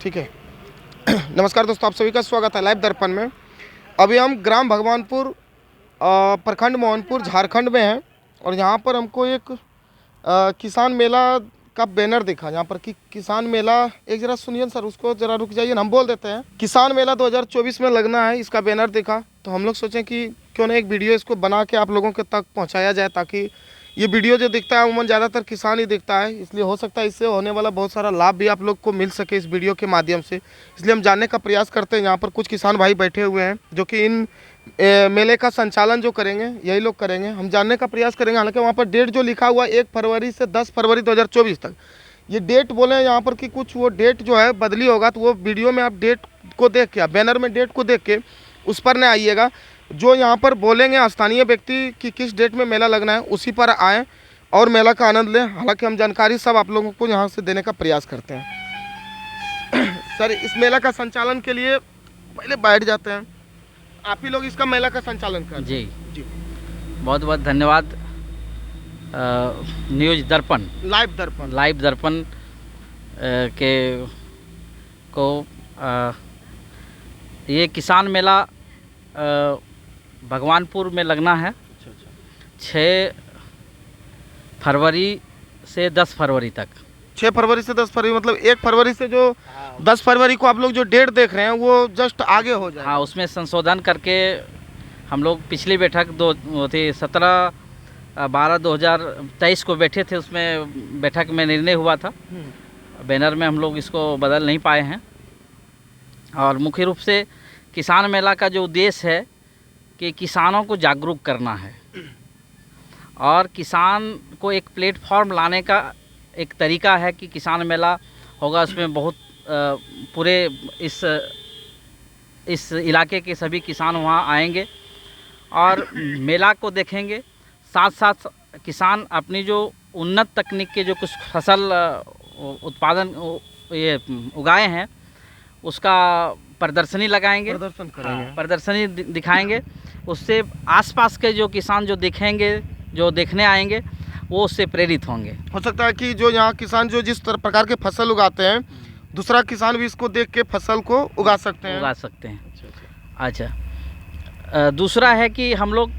ठीक है। नमस्कार दोस्तों, आप सभी का स्वागत है लाइव दर्पण में। अभी हम ग्राम भगवानपुर प्रखंड मोहनपुर झारखंड में हैं और यहाँ पर हमको एक किसान मेला का बैनर दिखा। यहाँ पर कि किसान मेला, एक जरा सुनिए सर, उसको जरा रुक जाइए, हम बोल देते हैं। किसान मेला 2024 में लगना है, इसका बैनर दिखा तो हम लोग सोचें कि क्यों ना एक वीडियो इसको बना के आप लोगों के तक पहुँचाया जाए, ताकि ये वीडियो जो दिखता है उमूमन ज़्यादातर किसान ही दिखता है, इसलिए हो सकता है इससे होने वाला बहुत सारा लाभ भी आप लोग को मिल सके इस वीडियो के माध्यम से। इसलिए हम जानने का प्रयास करते हैं। यहाँ पर कुछ किसान भाई बैठे हुए हैं जो कि इन मेले का संचालन जो करेंगे यही लोग करेंगे। हम जानने का प्रयास करेंगे। हालांकि वहाँ पर डेट जो लिखा हुआ है 1 फरवरी से 10 फरवरी 2024 तक, ये डेट बोले हैं यहाँ पर कि कुछ वो डेट जो है बदली होगा, तो वो वीडियो में आप डेट को देख के, बैनर में डेट को देख के उस पर न आइएगा। जो यहाँ पर बोलेंगे स्थानीय व्यक्ति कि किस डेट में मेला लगना है, उसी पर आएँ और मेला का आनंद लें। हालांकि हम जानकारी सब आप लोगों को यहाँ से देने का प्रयास करते हैं। सर, इस मेला का संचालन के लिए पहले बैठ जाते हैं, आप ही लोग इसका मेला का संचालन करें। जी जी, बहुत बहुत धन्यवाद। न्यूज़ दर्पण, लाइव दर्पण के को ये किसान मेला भगवानपुर में लगना है। 6 फरवरी से 10 फरवरी तक। 6 फरवरी से 10 फरवरी मतलब 1 फरवरी से जो 10 फरवरी को आप लोग जो डेट देख रहे हैं वो जस्ट आगे हो जाए। हाँ, उसमें संशोधन करके हम लोग पिछली बैठक 17/12/2023 को बैठे थे, उसमें बैठक में निर्णय हुआ था। बैनर में हम लोग इसको बदल नहीं पाए हैं। और मुख्य रूप से किसान मेला का जो उद्देश्य है कि किसानों को जागरूक करना है और किसान को एक प्लेटफॉर्म लाने का एक तरीका है कि किसान मेला होगा। उसमें बहुत पूरे इस इलाके के सभी किसान वहाँ आएंगे और मेला को देखेंगे। साथ साथ किसान अपनी जो उन्नत तकनीक के जो कुछ फसल उत्पादन ये उगाए हैं उसका प्रदर्शनी लगाएंगे, प्रदर्शन करेंगे, प्रदर्शनी दिखाएंगे। उससे आसपास के जो किसान जो देखेंगे, जो देखने आएंगे, वो उससे प्रेरित होंगे। हो सकता है कि जो यहाँ किसान जो जिस प्रकार के फसल उगाते हैं, दूसरा किसान भी इसको देख के फसल को उगा सकते हैं। अच्छा, दूसरा है कि हम लोग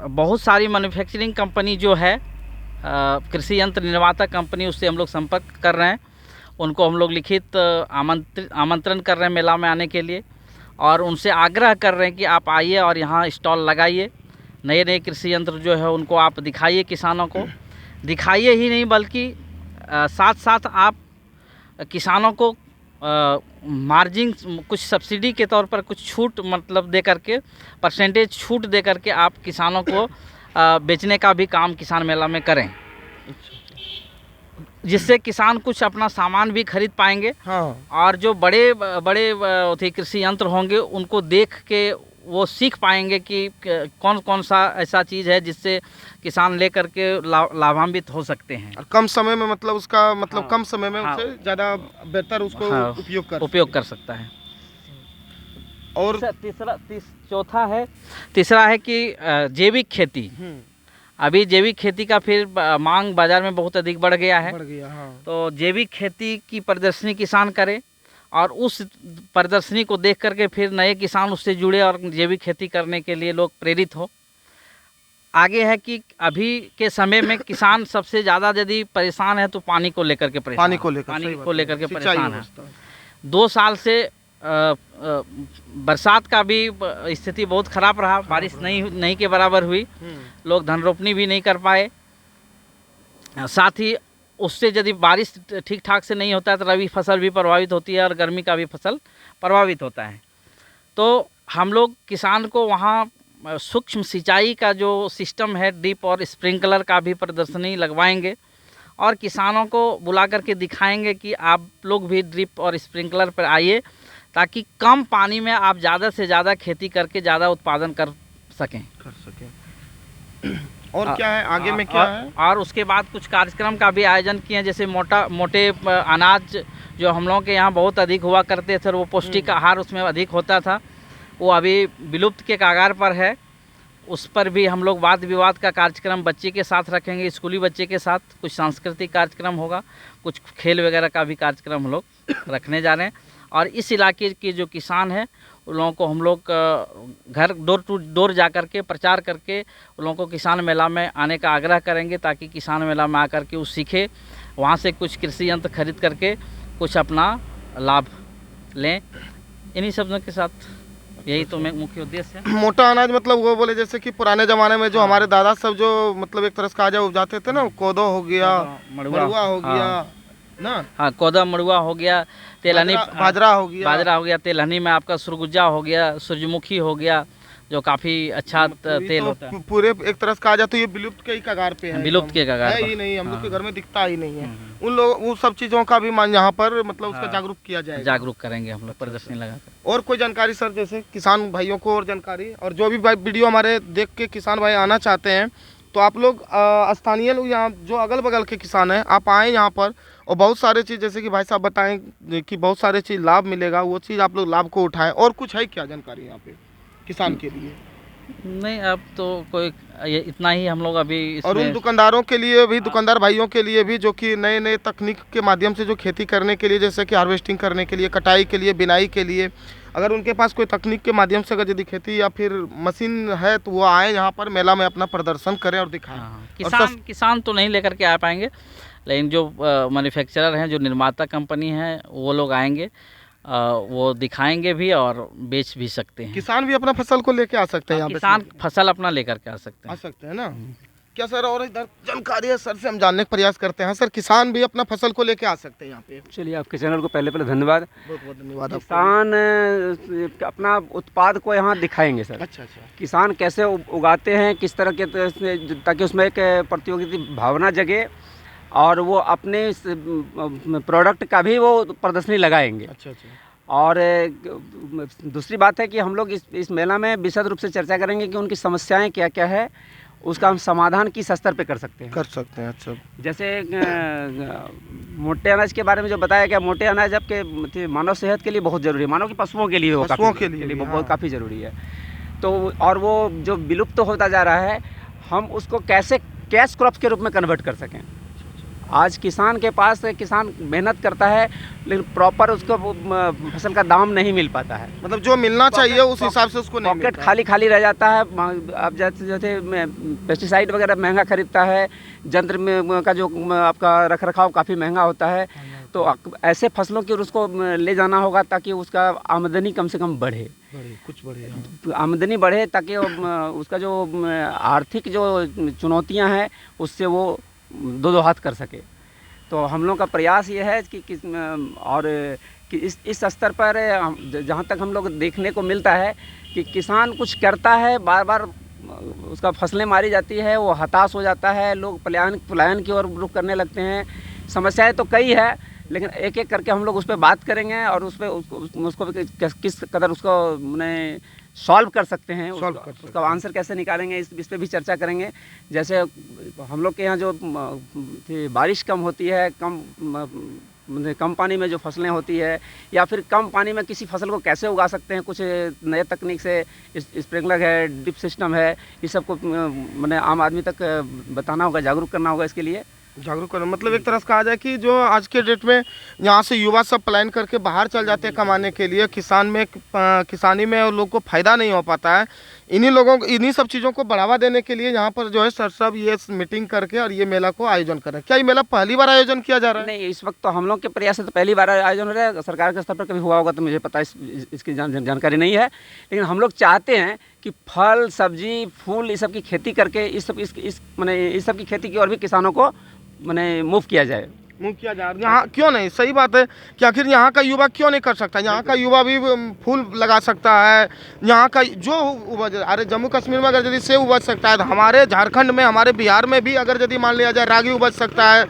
बहुत सारी मैन्युफैक्चरिंग कंपनी जो है, कृषि यंत्र निर्माता कंपनी, उससे हम लोग संपर्क कर रहे हैं। उनको हम लोग लिखित आमंत्रण कर रहे हैं मेला में आने के लिए और उनसे आग्रह कर रहे हैं कि आप आइए और यहाँ स्टॉल लगाइए। नए नए कृषि यंत्र जो है उनको आप दिखाइए, किसानों को दिखाइए ही नहीं बल्कि साथ साथ आप किसानों को मार्जिन कुछ सब्सिडी के तौर पर कुछ छूट मतलब दे करके, परसेंटेज छूट दे करके आप किसानों को बेचने का भी काम किसान मेला में करें, जिससे किसान कुछ अपना सामान भी खरीद पाएंगे। हाँ। और जो बड़े बड़े कृषि यंत्र होंगे उनको देख के वो सीख पाएंगे कि कौन कौन सा ऐसा चीज़ है जिससे किसान लेकर के लाभान्वित हो सकते हैं और कम समय में, मतलब उसका मतलब हाँ, कम समय में हाँ, उसे ज़्यादा बेहतर उसको हाँ, उपयोग कर सकता है। और तीसरा है कि जैविक खेती। अभी जैविक खेती का फिर मांग बाज़ार में बहुत अधिक बढ़ गया है। हाँ। तो जैविक खेती की प्रदर्शनी किसान करे और उस प्रदर्शनी को देख करके फिर नए किसान उससे जुड़े और जैविक खेती करने के लिए लोग प्रेरित हो। आगे है कि अभी के समय में किसान सबसे ज़्यादा यदि परेशान है तो पानी को लेकर के परेशान है। 2 साल से बरसात का भी स्थिति बहुत ख़राब रहा, बारिश नहीं के बराबर हुई, लोग धन रोपनी भी नहीं कर पाए। साथ ही उससे यदि बारिश ठीक ठाक से नहीं होता है तो रबी फसल भी प्रभावित होती है और गर्मी का भी फसल प्रभावित होता है। तो हम लोग किसान को वहाँ सूक्ष्म सिंचाई का जो सिस्टम है, ड्रिप और स्प्रिंकलर का भी प्रदर्शनी लगवाएंगे और किसानों को बुला करके दिखाएंगे कि आप लोग भी ड्रिप और स्प्रिंकलर पर आइए, ताकि कम पानी में आप ज़्यादा से ज़्यादा खेती करके ज़्यादा उत्पादन कर सकें। और क्या है आगे में क्या है? और उसके बाद कुछ कार्यक्रम का भी आयोजन किए हैं, जैसे मोटे अनाज जो हम लोगों के यहाँ बहुत अधिक हुआ करते थे, वो पौष्टिक आहार उसमें अधिक होता था, वो अभी विलुप्त के कगार पर है। उस पर भी हम लोग वाद विवाद का कार्यक्रम बच्चे के साथ रखेंगे, स्कूली बच्चे के साथ कुछ सांस्कृतिक कार्यक्रम होगा, कुछ खेल वगैरह का भी कार्यक्रम हम लोग रखने जा रहे हैं। और इस इलाके के जो किसान हैं उन लोगों को हम लोग घर डोर टू डोर जा कर के प्रचार करके उन लोगों को किसान मेला में आने का आग्रह करेंगे, ताकि किसान मेला में आकर के वो सीखे, वहाँ से कुछ कृषि यंत्र खरीद करके कुछ अपना लाभ लें। इन्हीं शब्दों के साथ यही तो मुख्य उद्देश्य है। मोटा अनाज मतलब वो बोले जैसे कि पुराने ज़माने में जो हमारे दादा सब जो मतलब एक तरह से काजा उपजाते थे ना, कोदो हो गया, मड़ुआ हो गया ना, हाँ कोदा मड़ुआ हो गया, तेलहनी बाजरा हो गया, तेलहनी में आपका सुरगुजा हो गया, सूरजमुखी हो गया, जो काफ़ी अच्छा तेल होता है। पूरे एक तरह से कहा जाए तो ये विलुप्त के ही कगार पे है, विलुप्त के कगार है ही नहीं, हम लोग के घर में दिखता ही नहीं है। उन लोग उन सब चीज़ों का भी मान यहाँ पर मतलब उसका जागरूक किया जाएगा, जागरूक करेंगे हम लोग प्रदर्शनी लगाकर। और कोई जानकारी सर, जैसे किसान भाइयों को और जानकारी, और जो भी वीडियो हमारे देख के किसान भाई आना चाहते हैं तो आप लोग स्थानीय लोग यहाँ जो अगल बगल के किसान हैं, आप आएँ यहाँ पर, और बहुत सारे चीज़ जैसे कि भाई साहब बताएं कि बहुत सारे चीज़ लाभ मिलेगा, वो चीज़ आप लोग लाभ को उठाएं। और कुछ है क्या जानकारी यहाँ पे किसान के लिए? नहीं, अब तो कोई इतना ही हम लोग अभी और उन दुकानदारों के लिए भी, दुकानदार भाइयों के लिए भी जो कि नए नए तकनीक के माध्यम से जो खेती करने के लिए, जैसे कि हार्वेस्टिंग करने के लिए, कटाई के लिए, बिनाई के लिए, अगर उनके पास कोई तकनीक के माध्यम से अगर यदि खेती या फिर मशीन है तो वो आए यहाँ पर मेला में अपना प्रदर्शन करें और दिखाएं। किसान तो नहीं लेकर के आ पाएंगे, लेकिन जो मैन्युफैक्चरर हैं, जो निर्माता कंपनी है, वो लोग आएंगे, वो दिखाएंगे भी और बेच भी सकते हैं। किसान भी अपना फसल को लेके आ सकते हैं यहाँ पे? किसान फसल अपना लेकर के आ सकते हैं ना। क्या सर और इधर जानकारी है सर से हम जानने का प्रयास करते हैं। सर, किसान भी अपना फसल को लेके आ सकते हैं यहाँ पे? चलिए, आपके चैनल को पहले धन्यवाद। बहुत बहुत धन्यवाद। किसान अपना उत्पाद को यहाँ दिखाएंगे सर। अच्छा। किसान कैसे उगाते हैं, किस तरह के, ताकि उसमें एक प्रतियोगिता भावना जगे और वो अपने प्रोडक्ट का भी वो प्रदर्शनी लगाएंगे। अच्छा। और दूसरी बात है कि हम लोग इस मेला में विशद रूप से चर्चा करेंगे कि उनकी समस्याएं क्या क्या है, उसका हम समाधान किस स्तर पे कर सकते हैं। अच्छा। जैसे मोटे अनाज के बारे में जो बताया गया, मोटे अनाज आपके मानव सेहत के लिए बहुत ज़रूरी है, मानव की पशुओं के लिए बहुत काफ़ी ज़रूरी है। तो और वो जो विलुप्त होता जा रहा है, हम उसको कैसे कैश क्रॉप के रूप में कन्वर्ट कर सकें। आज किसान के पास, किसान मेहनत करता है लेकिन प्रॉपर उसको फसल का दाम नहीं मिल पाता है, मतलब जो मिलना चाहिए उस हिसाब से उसको नहीं मिलता, पॉकेट खाली रह जाता है। अब जैसे पेस्टिसाइड वगैरह महंगा खरीदता है, यंत्र में का जो आपका रख रखाव काफ़ी महंगा होता है, तो ऐसे फसलों की उसको ले जाना होगा ताकि उसका आमदनी कम से कम बढ़े, आमदनी बढ़े, ताकि उसका जो आर्थिक जो चुनौतियाँ हैं उससे वो दो हाथ कर सके। तो हम लोग का प्रयास ये है कि इस स्तर पर जहाँ तक हम लोग देखने को मिलता है कि किसान कुछ करता है, बार बार उसका फसलें मारी जाती है, वो हताश हो जाता है, लोग पलायन की ओर रुख करने लगते हैं। समस्याएं तो कई है, लेकिन एक एक करके हम लोग उस पर बात करेंगे और उस पर उसको किस कदर उसको सॉल्व कर सकते हैं, उसका आंसर कैसे निकालेंगे, इस पर भी चर्चा करेंगे। जैसे हम लोग के यहाँ जो बारिश कम होती है, कम पानी में जो फसलें होती है, या फिर कम पानी में किसी फसल को कैसे उगा सकते हैं, कुछ नए तकनीक से स्प्रिंकलर है, ड्रिप सिस्टम है, ये सब को मैंने आम आदमी तक बताना होगा, जागरूक करना होगा। इसके लिए जागरूक करना मतलब एक तरह से कहा जाए कि जो आज के डेट में यहाँ से युवा सब प्लान करके बाहर चल जाते हैं कमाने के लिए, किसानी में लोगों को फ़ायदा नहीं हो पाता है। इन्हीं सब चीज़ों को बढ़ावा देने के लिए यहाँ पर जो है सर सब ये मीटिंग करके और ये मेला को आयोजन कर रहे हैं। क्या ये मेला पहली बार आयोजन किया जा रहा है? नहीं, इस वक्त तो हम लोग के प्रयास से तो पहली बार आयोजन हो रहा है। सरकार के स्तर पर कभी हुआ होगा तो मुझे पता इसकी जानकारी नहीं है, लेकिन हम लोग चाहते हैं कि फल, सब्जी, फूल, इस सब की खेती करके इस सब की खेती की और भी किसानों को मूव किया जाए। यहाँ क्यों नहीं? सही बात है कि आखिर यहाँ का युवा क्यों नहीं कर सकता? यहाँ का युवा भी फूल लगा सकता है। यहाँ का जो उपज, अरे जम्मू कश्मीर में अगर यदि सेब उपज सकता है तो हमारे झारखंड में, हमारे बिहार में भी अगर यदि मान लिया जाए रागी उपज सकता है,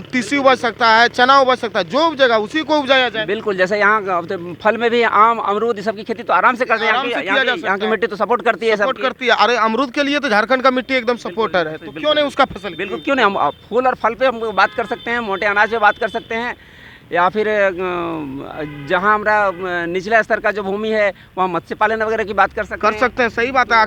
तीसी उपज सकता है, चना उपज सकता है, जो उपजेगा उसी को उपजाया जाए। बिल्कुल, जैसे यहाँ फल में भी आम, अमरूद, इस सब की खेती तो आराम से करते हैं। यहाँ की मिट्टी तो सपोर्ट करती है। अरे अमरूद के लिए तो झारखंड का मिट्टी एकदम सपोर्टर है, तो क्यों नहीं उसका फसल? बिल्कुल, क्यों नहीं। हम फूल और फल पे हम बात कर सकते हैं, मोटे अनाज पे बात कर सकते हैं, या फिर जहाँ हमारा निचले स्तर का जो भूमि है वहाँ मत्स्य पालन वगैरह की बात कर सकते हैं। सही बात है।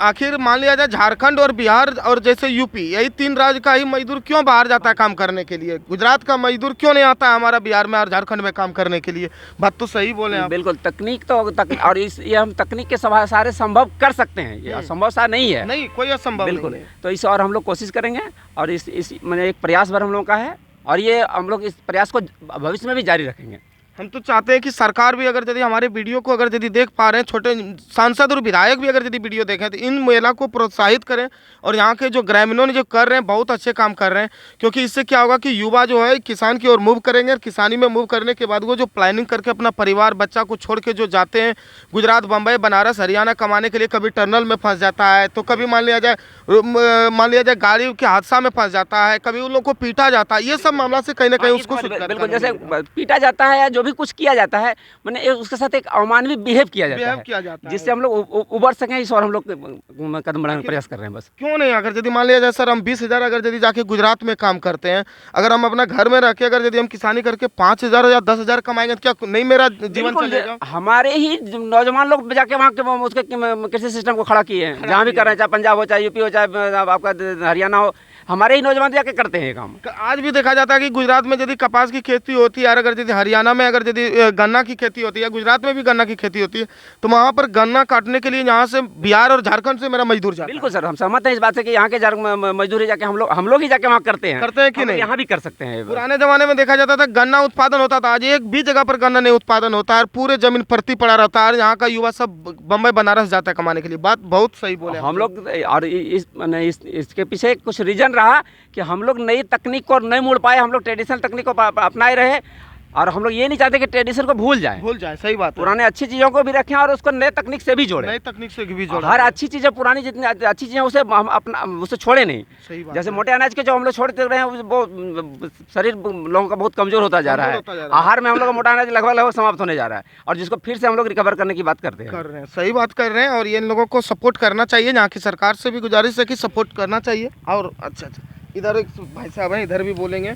आखिर मान लिया जाए झारखंड और बिहार और जैसे यूपी, यही 3 राज्य का ही मजदूर क्यों बाहर जाता है काम करने के लिए? गुजरात का मजदूर क्यों नहीं आता है हमारा बिहार में और झारखंड में काम करने के लिए? बात तो सही बोले आप। बिल्कुल, तकनीक तो और ये हम तकनीक के सहारे संभव कर सकते हैं, ये असंभव सा नहीं है। नहीं, कोई असंभव बिल्कुल नहीं है। तो इस और हम लोग कोशिश करेंगे और इस मैंने एक प्रयास भर हम लोगों का है और ये हम लोग इस प्रयास को भविष्य में भी जारी रखेंगे। हम तो चाहते हैं कि सरकार भी अगर यदि हमारे वीडियो को अगर यदि देख पा रहे हैं, छोटे सांसद और विधायक भी अगर यदि वीडियो देखें, तो इन मेला को प्रोत्साहित करें और यहाँ के जो ग्रामीणों ने जो कर रहे हैं बहुत अच्छे काम कर रहे हैं, क्योंकि इससे क्या होगा कि युवा जो है किसान की ओर मूव करेंगे और किसानी में मूव करने के बाद वो जो प्लानिंग करके अपना परिवार बच्चा को छोड़ के जो जाते हैं गुजरात, बम्बई, बनारस, हरियाणा कमाने के लिए, कभी टनल में फंस जाता है, तो कभी मान लिया जाए गाड़ी के हादसा में फंस जाता है, कभी उन लोगों को पीटा जाता है, ये सब मामला से कहीं ना कहीं उसको बिल्कुल, जैसे पीटा जाता है या जो भी कुछ किया जाता है, मैंने उसके साथ एक अमानवीय बिहेव किया जाता है जिससे हम लोग उबर सकें। इस और हम लोग कदम बढ़ाने का प्रयास कर रहे हैं। बस क्यों नहीं, अगर यदि मान लिया जाए सर हम 20,000 अगर यदि जाके गुजरात में काम करते हैं, अगर हम अपना घर में रह के अगर यदि हम किसानी करके 5,000 या 10,000 कमाएंगे तो क्या नहीं मेरा जीवन चलेगा? हमारे ही नौजवान लोग जाके वहाँ के उसके कृषि सिस्टम को खड़ा किए हैं, जहाँ भी कर रहे हैं, चाहे पंजाब हो, चाहे यूपी हो, चाहे आपका हरियाणा हो, हमारे ही नौजवान जाके करते हैं ये काम। आज भी देखा जाता है कि गुजरात में यदि कपास की खेती होती है, अगर यदि हरियाणा में अगर यदि गन्ना की खेती होती है, गुजरात में भी गन्ना की खेती होती है, तो वहाँ पर गन्ना काटने के लिए यहाँ से बिहार और झारखंड से मेरा मजदूर जाता है। बिल्कुल सर, हम सहमत हैं इस बात से कि यहाँ के मजदूरी जाके हम लोग ही जाके वहाँ करते हैं कि नहीं? यहाँ भी कर सकते हैं। पुराने जमाने में देखा जाता था गन्ना उत्पादन होता था, आज एक भी जगह पर गन्ना नहीं उत्पादन होता है, पूरे जमीन परती पड़ा रहता है, यहाँ का युवा सब बम्बई बनारस जाता है कमाने के लिए। बात बहुत सही बोले हम लोग। और इसके पीछे कुछ रीजन रहा कि हम लोग नई तकनीक को नहीं मोड़ पाए, हम लोग ट्रेडिशनल तकनीक को अपनाए रहे और हम लोग ये नहीं चाहते कि ट्रेडिशन को भूल जाए। सही बात, पुराने अच्छी चीज़ों को भी रखें और उसको नए तकनीक से भी जोड़ें। नई तकनीक से भी जोड़ें। हर अच्छी चीज़ें, पुरानी जितनी अच्छी चीज़ें उसे हम उसे छोड़े नहीं। सही बात। जैसे मोटे अनाज के जो हम लोग छोड़ते रहे हैं, वो शरीर लोगों का बहुत कमजोर होता जा रहा है। आहार में हम लोग मोटा अनाज लगभग समाप्त होने जा रहा है और जिसको फिर से हम लोग रिकवर करने की बात करते हैं। सही बात कर रहे हैं और ये इन लोगों को सपोर्ट करना चाहिए। यहाँ की सरकार से भी गुजारिश है कि सपोर्ट करना चाहिए। और अच्छा, इधर एक भाई साहब हैं, इधर भी बोलेंगे।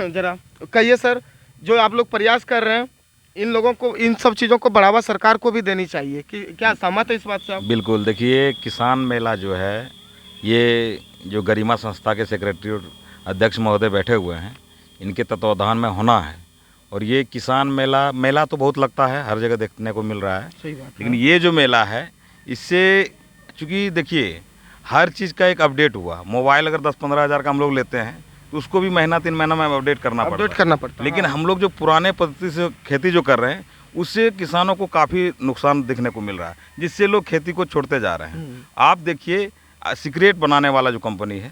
जरा कहिए सर, जो आप लोग प्रयास कर रहे हैं, इन लोगों को, इन सब चीज़ों को बढ़ावा सरकार को भी देनी चाहिए, कि क्या सहमत है इस बात से आप? बिल्कुल। देखिए, किसान मेला जो है, ये जो गरिमा संस्था के सेक्रेटरी और अध्यक्ष महोदय बैठे हुए हैं, इनके तत्वावधान में होना है। और ये किसान मेला तो बहुत लगता है, हर जगह देखने को मिल रहा है। सही बात। लेकिन ये जो मेला है, इससे चूँकि देखिए हर चीज़ का एक अपडेट हुआ। मोबाइल अगर 10-15 हज़ार का हम लोग लेते हैं तो उसको भी महीना 3 महीना में अपडेट करना पड़ता है। लेकिन हम लोग जो पुराने पद्धति से खेती जो कर रहे हैं, उससे किसानों को काफ़ी नुकसान देखने को मिल रहा है, जिससे लोग खेती को छोड़ते जा रहे हैं। आप देखिए, सिगरेट बनाने वाला जो कंपनी है,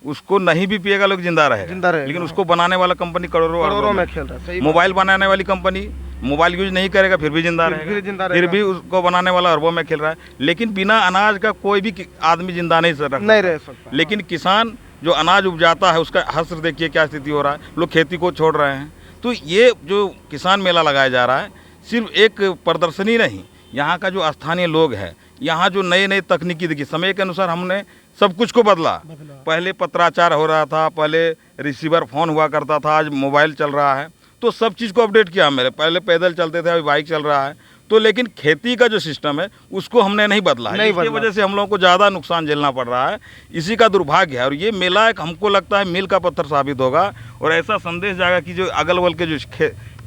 उसको नहीं भी पिएगा लोग जिंदा रहेगा, लेकिन उसको बनाने वाला कंपनी करोड़ों में खेल रहा है। मोबाइल बनाने वाली कंपनी मोबाइल यूज नहीं करेगा फिर भी जिंदा रहेगा, फिर भी उसको बनाने वाला अरबों में खेल रहा है। लेकिन बिना अनाज का कोई भी आदमी जिंदा नहीं रह सकता। लेकिन किसान जो अनाज उपजाता है, उसका हश्र देखिए क्या स्थिति हो रहा है, लोग खेती को छोड़ रहे हैं। तो ये जो किसान मेला लगाया जा रहा है, सिर्फ एक प्रदर्शनी नहीं, यहाँ का जो स्थानीय लोग हैं, यहाँ जो नए तकनीकी, देखिए समय के अनुसार हमने सब कुछ को बदला। पहले पत्राचार हो रहा था, पहले रिसीवर फ़ोन हुआ करता था, आज मोबाइल चल रहा है, तो सब चीज़ को अपडेट किया हमने। पहले पैदल चलते थे, अभी बाइक चल रहा है। तो लेकिन खेती का जो सिस्टम है उसको हमने नहीं बदला है, इसकी वजह से हम लोगों को ज़्यादा नुकसान झेलना पड़ रहा है। इसी का दुर्भाग्य है। और ये मेला एक हमको लगता है मील का पत्थर साबित होगा और ऐसा संदेश जाएगा कि जो अगल बगल के जो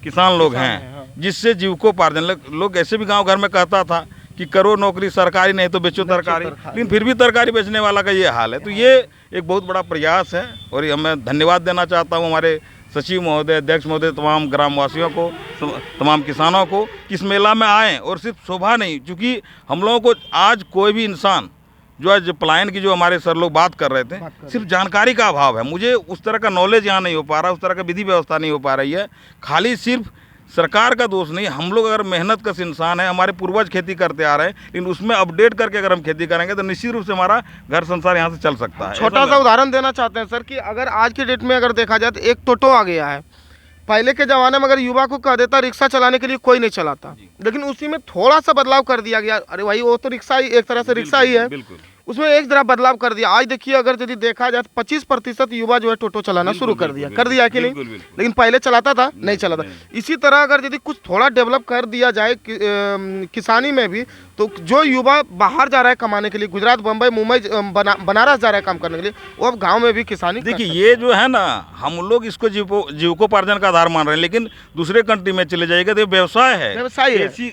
किसान लोग हैं, जिससे जीविकोपार्जन, लोग ऐसे भी गाँव घर में कहता था कि करो नौकरी सरकारी, नहीं तो बेचो तरकारी, लेकिन फिर भी तरकारी बेचने वाला का ये हाल है। तो ये एक बहुत बड़ा प्रयास है और ये मैं धन्यवाद देना चाहता हूँ हमारे सचिव महोदय, अध्यक्ष महोदय, तमाम ग्रामवासियों को, तमाम किसानों को कि इस मेला में आएँ। और सिर्फ शोभा नहीं, क्योंकि हम लोगों को आज कोई भी इंसान जो आज पलायन की जो हमारे सर लोग बात कर रहे थे, सिर्फ जानकारी का अभाव है। मुझे उस तरह का नॉलेज यहाँ नहीं हो पा रहा, उस तरह का विधि व्यवस्था नहीं हो पा रही है। खाली सिर्फ सरकार का दोष नहीं, हम लोग अगर मेहनत कश इंसान है, हमारे पूर्वज खेती करते आ रहे हैं, लेकिन उसमें अपडेट करके अगर हम खेती करेंगे तो निश्चित रूप से हमारा घर संसार यहाँ से चल सकता है। छोटा सा उदाहरण देना चाहते हैं सर कि अगर आज के डेट में अगर देखा जाए तो एक टोटो आ गया है। पहले के ज़माने में अगर युवा को कह देता रिक्शा चलाने के लिए कोई नहीं चलाता, लेकिन उसी में थोड़ा सा बदलाव कर दिया गया, अरे भाई वो तो रिक्शा ही एक तरह से रिक्शा ही है, उसमें एक जरा बदलाव कर दिया। आज देखिए अगर यदि देखा जाए तो 25% युवा जो है टोटो चलाना शुरू कर दिया कि नहीं, लेकिन पहले चलाता था नहीं चलाता। इसी तरह अगर यदि कुछ थोड़ा डेवलप कर दिया जाए किसानी में भी, तो जो युवा बाहर जा रहा है कमाने के लिए, गुजरात, बम्बई, मुंबई, बनारस जा रहा है काम करने के लिए, वो अब गाँव में भी किसानी। देखिए ये जो है ना, हम लोग इसको जीविकोपार्जन का आधार मान रहे हैं, लेकिन दूसरे कंट्री में चले जाएगा तो व्यवसाय है।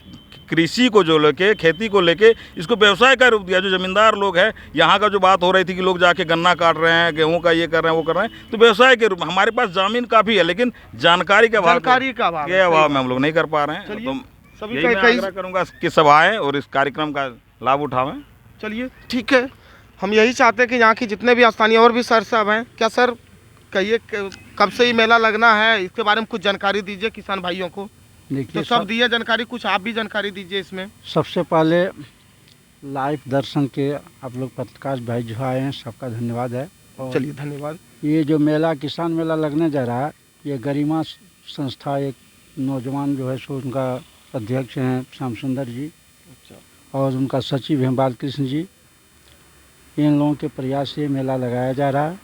कृषि को जो लेके, खेती को लेके इसको व्यवसाय का रूप दिया। जो जमींदार लोग हैं, यहाँ का जो बात हो रही थी कि लोग जाके गन्ना काट रहे हैं, गेहूं का ये कर रहे हैं, वो कर रहे हैं, तो व्यवसाय के रूप में हमारे पास जमीन काफ़ी है, लेकिन जानकारी के अभाव में हम लोग नहीं कर पा रहे हैं। तो सभी मैं आग्रह करूँगा कि सब आएँ और इस कार्यक्रम का लाभ उठावें। चलिए ठीक है, हम यही चाहते हैं कि यहाँ की जितने भी स्थानीय और भी सर साहब हैं, क्या सर कहिए कब से ये मेला लगना है, इसके बारे में कुछ जानकारी दीजिए किसान भाइयों को। देखिए, तो सब दिया जानकारी, कुछ आप भी जानकारी दीजिए इसमें। सबसे पहले लाइव दर्शन के आप लोग पत्रकार भाई जो आए हैं, सबका धन्यवाद है। चलिए धन्यवाद। ये जो मेला, किसान मेला लगने जा रहा है, ये गरिमा संस्था, एक नौजवान जो है सो उनका अध्यक्ष हैं श्याम सुंदर जी, और उनका सचिव हैं बालकृष्ण जी। इन लोगों के प्रयास से मेला लगाया जा रहा है।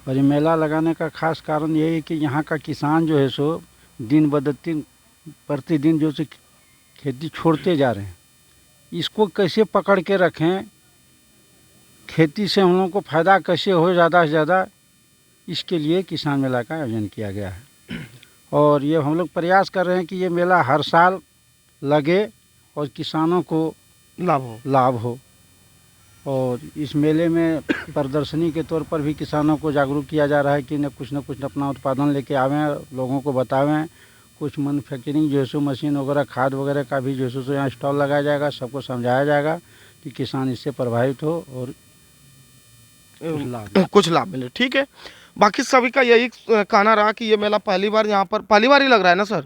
और ये मेला लगाने का खास कारण यही है कि यहाँ का किसान जो है सो दिन बददिन प्रतिदिन जो से खेती छोड़ते जा रहे हैं। इसको कैसे पकड़ के रखें, खेती से हम लोगों को फ़ायदा कैसे हो ज़्यादा से ज़्यादा, इसके लिए किसान मेला का आयोजन किया गया है। और ये हम लोग प्रयास कर रहे हैं कि ये मेला हर साल लगे और किसानों को लाभ हो। और इस मेले में प्रदर्शनी के तौर पर भी किसानों को जागरूक किया जा रहा है कि न कुछ अपना उत्पादन लेके आवें, लोगों को बतावें। कुछ मैन्युफैक्चरिंग जो है सो मशीन वगैरह, खाद वगैरह का भी जो है सो यहाँ स्टॉल लगाया जाएगा, सबको समझाया जाएगा कि किसान इससे प्रभावित हो और कुछ लाभ मिले। ठीक है, बाकी सभी का यही कहना रहा कि ये मेला पहली बार यहाँ पर, पहली बार ही लग रहा है ना सर?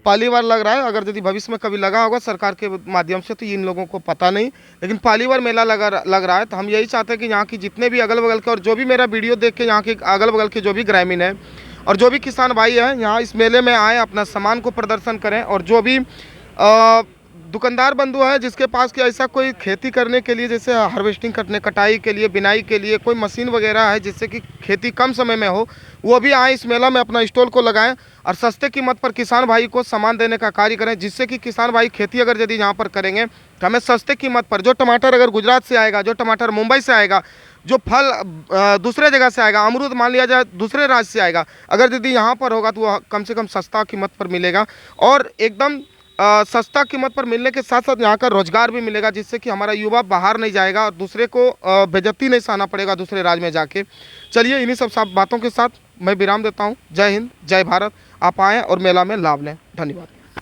पहली बार लग रहा है। अगर यदि भविष्य में कभी लगा होगा सरकार के माध्यम से तो इन लोगों को पता नहीं, लेकिन पहली बार मेला लग रहा है। तो हम यही चाहते हैं कि यहाँ की जितने भी अगल बगल के, और जो भी मेरा वीडियो देख के यहाँ के अगल बगल के जो भी ग्रामीण है और जो भी किसान भाई हैं, यहाँ इस मेले में आए, अपना सामान को प्रदर्शन करें। और जो भी दुकानदार बंधु है जिसके पास कि ऐसा कोई खेती करने के लिए, जैसे हार्वेस्टिंग करने, कटाई के लिए, बिनाई के लिए कोई मशीन वगैरह है जिससे कि खेती कम समय में हो, वो भी आए इस मेला में अपना स्टॉल को लगाएं और सस्ते कीमत पर किसान भाई को सामान देने का कार्य करें, जिससे कि किसान भाई खेती अगर यदि यहाँ पर करेंगे तो हमें सस्ते कीमत पर, जो टमाटर अगर गुजरात से आएगा, जो टमाटर मुंबई से आएगा, जो फल दूसरे जगह से आएगा, अमरूद मान लिया जाए दूसरे राज्य से आएगा, अगर यदि यहाँ पर होगा तो वह कम से कम सस्ता कीमत पर मिलेगा। और एकदम सस्ता कीमत पर मिलने के साथ साथ यहाँ का रोजगार भी मिलेगा, जिससे कि हमारा युवा बाहर नहीं जाएगा और दूसरे को बेइज्जती नहीं सहना पड़ेगा दूसरे राज्य में जाके। चलिए इन्हीं सब बातों के साथ मैं विराम देता हूँ। जय हिंद, जय भारत। आप आएँ और मेला में लाभ लें। धन्यवाद।